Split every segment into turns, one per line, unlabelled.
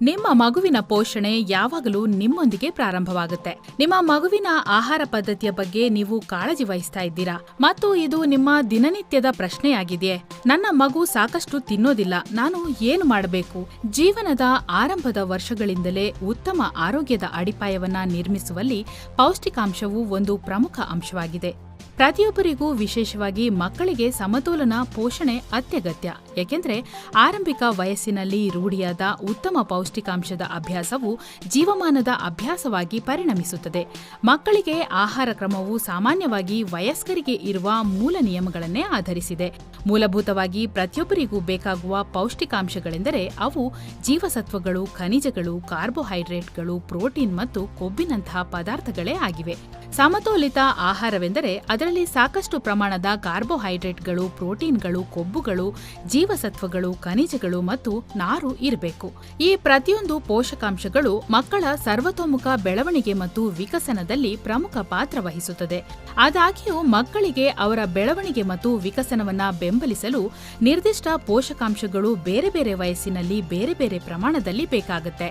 ನಿಮ್ಮ ಮಗುವಿನ ಪೋಷಣೆ ಯಾವಾಗಲೂ ನಿಮ್ಮೊಂದಿಗೆ ಪ್ರಾರಂಭವಾಗುತ್ತೆ. ನಿಮ್ಮ ಮಗುವಿನ ಆಹಾರ ಪದ್ಧತಿಯ ಬಗ್ಗೆ ನೀವು ಕಾಳಜಿ ವಹಿಸ್ತಾ ಇದ್ದೀರಾ ಮತ್ತು ಇದು ನಿಮ್ಮ ದಿನನಿತ್ಯದ ಪ್ರಶ್ನೆಯಾಗಿದೆಯೇ? ನನ್ನ ಮಗು ಸಾಕಷ್ಟು ತಿನ್ನೋದಿಲ್ಲ, ನಾನು ಏನು ಮಾಡಬೇಕು? ಜೀವನದ ಆರಂಭದ ವರ್ಷಗಳಿಂದಲೇ ಉತ್ತಮ ಆರೋಗ್ಯದ ಅಡಿಪಾಯವನ್ನ ನಿರ್ಮಿಸುವಲ್ಲಿ ಪೌಷ್ಟಿಕಾಂಶವು ಒಂದು ಪ್ರಮುಖ ಅಂಶವಾಗಿದೆ. ಪ್ರತಿಯೊಬ್ಬರಿಗೂ, ವಿಶೇಷವಾಗಿ ಮಕ್ಕಳಿಗೆ ಸಮತೋಲನ ಪೋಷಣೆ ಅತ್ಯಗತ್ಯ. ಏಕೆಂದರೆ ಆರಂಭಿಕ ವಯಸ್ಸಿನಲ್ಲಿ ರೂಢಿಯಾದ ಉತ್ತಮ ಪೌಷ್ಟಿಕಾಂಶದ ಅಭ್ಯಾಸವು ಜೀವಮಾನದ ಅಭ್ಯಾಸವಾಗಿ ಪರಿಣಮಿಸುತ್ತದೆ. ಮಕ್ಕಳಿಗೆ ಆಹಾರ ಕ್ರಮವು ಸಾಮಾನ್ಯವಾಗಿ ವಯಸ್ಕರಿಗೆ ಇರುವ ಮೂಲ ನಿಯಮಗಳನ್ನೇ ಆಧರಿಸಿದೆ. ಮೂಲಭೂತವಾಗಿ ಪ್ರತಿಯೊಬ್ಬರಿಗೂ ಬೇಕಾಗುವ ಪೌಷ್ಟಿಕಾಂಶಗಳೆಂದರೆ ಅವು ಜೀವಸತ್ವಗಳು, ಖನಿಜಗಳು, ಕಾರ್ಬೋಹೈಡ್ರೇಟ್ಗಳು, ಪ್ರೋಟೀನ್ ಮತ್ತು ಕೊಬ್ಬಿನಂತಹ ಪದಾರ್ಥಗಳೇ ಆಗಿವೆ. ಸಮತೋಲಿತ ಆಹಾರವೆಂದರೆ ಅದರಲ್ಲಿ ಸಾಕಷ್ಟು ಪ್ರಮಾಣದ ಕಾರ್ಬೋಹೈಡ್ರೇಟ್ಗಳು, ಪ್ರೋಟೀನ್ಗಳು, ಕೊಬ್ಬುಗಳು, ಜೀವಸತ್ವಗಳು, ಖನಿಜಗಳು ಮತ್ತು ನಾರು ಇರಬೇಕು. ಈ ಪ್ರತಿಯೊಂದು ಪೋಷಕಾಂಶಗಳು ಮಕ್ಕಳ ಸರ್ವತೋಮುಖ ಬೆಳವಣಿಗೆ ಮತ್ತು ವಿಕಸನದಲ್ಲಿ ಪ್ರಮುಖ ಪಾತ್ರ ವಹಿಸುತ್ತದೆ. ಆದಾಗ್ಯೂ ಮಕ್ಕಳಿಗೆ ಅವರ ಬೆಳವಣಿಗೆ ಮತ್ತು ವಿಕಸನವನ್ನ ಬೆಂಬಲಿಸಲು ನಿರ್ದಿಷ್ಟ ಪೋಷಕಾಂಶಗಳು ಬೇರೆ ಬೇರೆ ವಯಸ್ಸಿನಲ್ಲಿ ಬೇರೆ ಬೇರೆ ಪ್ರಮಾಣದಲ್ಲಿ ಬೇಕಾಗುತ್ತೆ.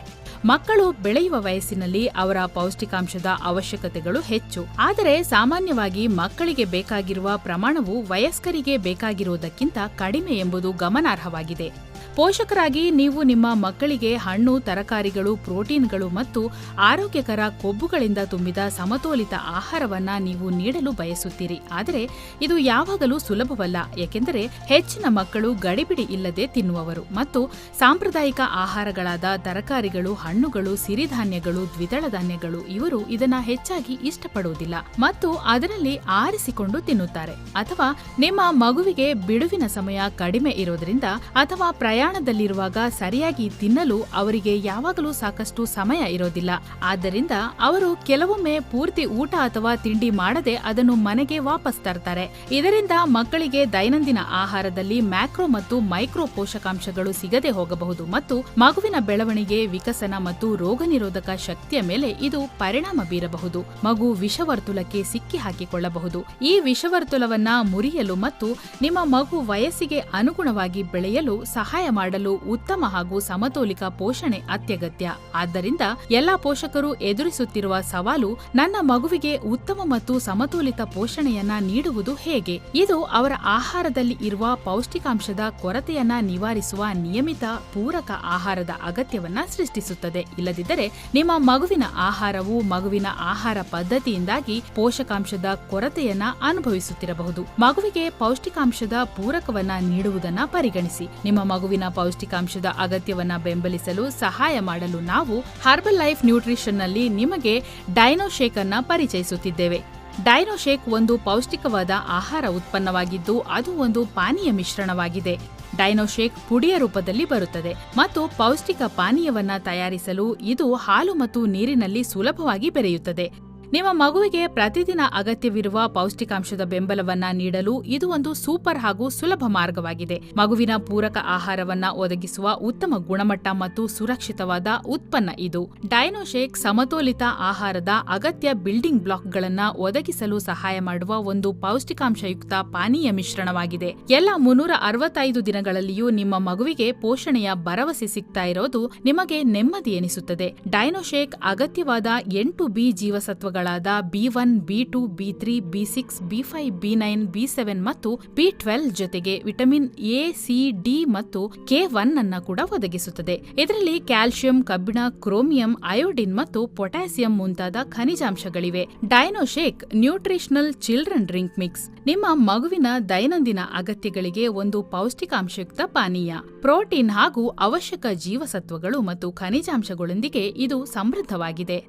ಮಕ್ಕಳು ಬೆಳೆಯುವ ವಯಸ್ಸಿನಲ್ಲಿ ಅವರ ಪೌಷ್ಟಿಕಾಂಶದ ಅವಶ್ಯಕತೆಗಳು ಹೆಚ್ಚು, ಆದರೆ ಸಾಮಾನ್ಯವಾಗಿ ಮಕ್ಕಳಿಗೆ ಬೇಕಾಗಿರುವ ಪ್ರಮಾಣವು ವಯಸ್ಕರಿಗೆ ಬೇಕಾಗಿರುವುದಕ್ಕಿಂತ ಕಡಿಮೆ ಎಂಬುದು ಗಮನಾರ್ಹವಾಗಿದೆ. ಪೋಷಕರಾಗಿ ನೀವು ನಿಮ್ಮ ಮಕ್ಕಳಿಗೆ ಹಣ್ಣು, ತರಕಾರಿಗಳು, ಪ್ರೋಟೀನ್ಗಳು ಮತ್ತು ಆರೋಗ್ಯಕರ ಕೊಬ್ಬುಗಳಿಂದ ತುಂಬಿದ ಸಮತೋಲಿತ ಆಹಾರವನ್ನ ನೀವು ನೀಡಲು ಬಯಸುತ್ತೀರಿ. ಆದರೆ ಇದು ಯಾವಾಗಲೂ ಸುಲಭವಲ್ಲ, ಏಕೆಂದರೆ ಹೆಚ್ಚಿನ ಮಕ್ಕಳು ಗಡಿಬಿಡಿ ಇಲ್ಲದೆ ತಿನ್ನುವವರು ಮತ್ತು ಸಾಂಪ್ರದಾಯಿಕ ಆಹಾರಗಳಾದ ತರಕಾರಿಗಳು, ಹಣ್ಣುಗಳು, ಸಿರಿಧಾನ್ಯಗಳು, ದ್ವಿದಳ ಧಾನ್ಯಗಳು ಇವರು ಇದನ್ನ ಹೆಚ್ಚಾಗಿ ಇಷ್ಟಪಡುವುದಿಲ್ಲ ಮತ್ತು ಅದರಲ್ಲಿ ಆರಿಸಿಕೊಂಡು ತಿನ್ನುತ್ತಾರೆ. ಅಥವಾ ನಿಮ್ಮ ಮಗುವಿಗೆ ಬಿಡುವಿನ ಸಮಯ ಕಡಿಮೆ ಇರೋದ್ರಿಂದ ಅಥವಾ ಪ್ರಯಾಣದಲ್ಲಿರುವಾಗ ಸರಿಯಾಗಿ ತಿನ್ನಲು ಅವರಿಗೆ ಯಾವಾಗಲೂ ಸಾಕಷ್ಟು ಸಮಯ ಇರೋದಿಲ್ಲ. ಆದ್ದರಿಂದ ಅವರು ಕೆಲವೊಮ್ಮೆ ಪೂರ್ತಿ ಊಟ ಅಥವಾ ತಿಂಡಿ ಮಾಡದೆ ಅದನ್ನು ಮನೆಗೆ ವಾಪಸ್ ತರ್ತಾರೆ. ಇದರಿಂದ ಮಕ್ಕಳಿಗೆ ದೈನಂದಿನ ಆಹಾರದಲ್ಲಿ ಮ್ಯಾಕ್ರೋ ಮತ್ತು ಮೈಕ್ರೋ ಪೋಷಕಾಂಶಗಳು ಸಿಗದೆ ಹೋಗಬಹುದು ಮತ್ತು ಮಗುವಿನ ಬೆಳವಣಿಗೆ, ವಿಕಸನ ಮತ್ತು ರೋಗ ನಿರೋಧಕ ಶಕ್ತಿಯ ಮೇಲೆ ಇದು ಪರಿಣಾಮ ಬೀರಬಹುದು. ಮಗು ವಿಷವರ್ತುಲಕ್ಕೆ ಸಿಕ್ಕಿ ಹಾಕಿಕೊಳ್ಳಬಹುದು. ಈ ವಿಷವರ್ತುಲವನ್ನ ಮುರಿಯಲು ಮತ್ತು ನಿಮ್ಮ ಮಗು ವಯಸ್ಸಿಗೆ ಅನುಗುಣವಾಗಿ ಬೆಳೆಯಲು ಸಹಾಯ ಮಾಡಲು ಉತ್ತಮ ಹಾಗೂ ಸಮತೋಲಿತ ಪೋಷಣೆ ಅತ್ಯಗತ್ಯ. ಆದ್ದರಿಂದ ಎಲ್ಲಾ ಪೋಷಕರು ಎದುರಿಸುತ್ತಿರುವ ಸವಾಲು, ನನ್ನ ಮಗುವಿಗೆ ಉತ್ತಮ ಮತ್ತು ಸಮತೋಲಿತ ಪೋಷಣೆಯನ್ನ ನೀಡುವುದು ಹೇಗೆ? ಇದು ಅವರ ಆಹಾರದಲ್ಲಿ ಇರುವ ಪೌಷ್ಟಿಕಾಂಶದ ಕೊರತೆಯನ್ನ ನಿವಾರಿಸುವ ನಿಯಮಿತ ಪೂರಕ ಆಹಾರದ ಅಗತ್ಯವನ್ನ ಸೃಷ್ಟಿಸುತ್ತದೆ. ಇಲ್ಲದಿದ್ದರೆ ನಿಮ್ಮ ಮಗುವಿನ ಆಹಾರವು ಮಗುವಿನ ಆಹಾರ ಪದ್ಧತಿಯಿಂದಾಗಿ ಪೋಷಕಾಂಶದ ಕೊರತೆಯನ್ನ ಅನುಭವಿಸುತ್ತಿರಬಹುದು. ಮಗುವಿಗೆ ಪೌಷ್ಟಿಕಾಂಶದ ಪೂರಕವನ್ನ ನೀಡುವುದನ್ನ ಪರಿಗಣಿಸಿ. ನಿಮ್ಮ ಮಗುವಿನ ಪೌಷ್ಟಿಕಾಂಶದ ಅಗತ್ಯವನ್ನ ಬೆಂಬಲಿಸಲು ಸಹಾಯ ಮಾಡಲು ನಾವು ಹರ್ಬಲ್ ಲೈಫ್ ನ್ಯೂಟ್ರಿಷನ್ನಲ್ಲಿ ನಿಮಗೆ ಡೈನೋಶೇಕ್ ಅನ್ನ ಪರಿಚಯಿಸುತ್ತಿದ್ದೇವೆ. ಡೈನೋಶೇಕ್ ಒಂದು ಪೌಷ್ಟಿಕವಾದ ಆಹಾರ ಉತ್ಪನ್ನವಾಗಿದ್ದು ಅದು ಒಂದು ಪಾನೀಯ ಮಿಶ್ರಣವಾಗಿದೆ. ಡೈನೋಶೇಕ್ ಪುಡಿಯ ರೂಪದಲ್ಲಿ ಬರುತ್ತದೆ ಮತ್ತು ಪೌಷ್ಟಿಕ ಪಾನೀಯವನ್ನ ತಯಾರಿಸಲು ಇದು ಹಾಲು ಮತ್ತು ನೀರಿನಲ್ಲಿ ಸುಲಭವಾಗಿ ಬೆರೆಯುತ್ತದೆ. ನಿಮ್ಮ ಮಗುವಿಗೆ ಪ್ರತಿದಿನ ಅಗತ್ಯವಿರುವ ಪೌಷ್ಟಿಕಾಂಶದ ಬೆಂಬಲವನ್ನ ನೀಡಲು ಇದು ಒಂದು ಸೂಪರ್ ಹಾಗೂ ಸುಲಭ ಮಾರ್ಗವಾಗಿದೆ. ಮಗುವಿನ ಪೂರಕ ಆಹಾರವನ್ನ ಒದಗಿಸುವ ಉತ್ತಮ ಗುಣಮಟ್ಟ ಮತ್ತು ಸುರಕ್ಷಿತವಾದ ಉತ್ಪನ್ನ ಇದು. ಡೈನೋಶೇಕ್ ಸಮತೋಲಿತ ಆಹಾರದ ಅಗತ್ಯ ಬಿಲ್ಡಿಂಗ್ ಬ್ಲಾಕ್ಗಳನ್ನ ಒದಗಿಸಲು ಸಹಾಯ ಮಾಡುವ ಒಂದು ಪೌಷ್ಟಿಕಾಂಶಯುಕ್ತ ಪಾನೀಯ ಮಿಶ್ರಣವಾಗಿದೆ. ಎಲ್ಲ 365 ದಿನಗಳಲ್ಲಿಯೂ ನಿಮ್ಮ ಮಗುವಿಗೆ ಪೋಷಣೆಯ ಭರವಸೆ ಸಿಗ್ತಾ ಇರೋದು ನಿಮಗೆ ನೆಮ್ಮದಿ ಎನಿಸುತ್ತದೆ. ಡೈನೋಶೇಕ್ ಅಗತ್ಯವಾದ 8 B ಜೀವಸತ್ವಗಳಾದ B1, B2, B3, B6, B5, B9, B7 ಮತ್ತು B12 ಜೊತೆಗೆ ವಿಟಮಿನ್ ಎ, ಸಿ, ಡಿ ಮತ್ತು K1 ಅನ್ನ ಕೂಡ ಒದಗಿಸುತ್ತದೆ. ಇದರಲ್ಲಿ ಕ್ಯಾಲ್ಸಿಯಂ, ಕಬ್ಬಿಣ, ಕ್ರೋಮಿಯಂ, ಅಯೋಡಿನ್ ಮತ್ತು ಪೊಟ್ಯಾಸಿಯಂ ಮುಂತಾದ ಖನಿಜಾಂಶಗಳಿವೆ. ಡೈನೋಶೇಕ್ ನ್ಯೂಟ್ರಿಷನಲ್ ಚಿಲ್ಡ್ರನ್ ಡ್ರಿಂಕ್ ಮಿಕ್ಸ್ ನಿಮ್ಮ ಮಗುವಿನ ದೈನಂದಿನ ಅಗತ್ಯಗಳಿಗೆ ಒಂದು ಪೌಷ್ಟಿಕಾಂಶಯುಕ್ತ ಪಾನೀಯ. ಪ್ರೋಟೀನ್ ಹಾಗೂ ಅವಶ್ಯಕ ಜೀವಸತ್ವಗಳು ಮತ್ತು ಖನಿಜಾಂಶಗಳೊಂದಿಗೆ ಇದು ಸಮೃದ್ಧವಾಗಿದೆ.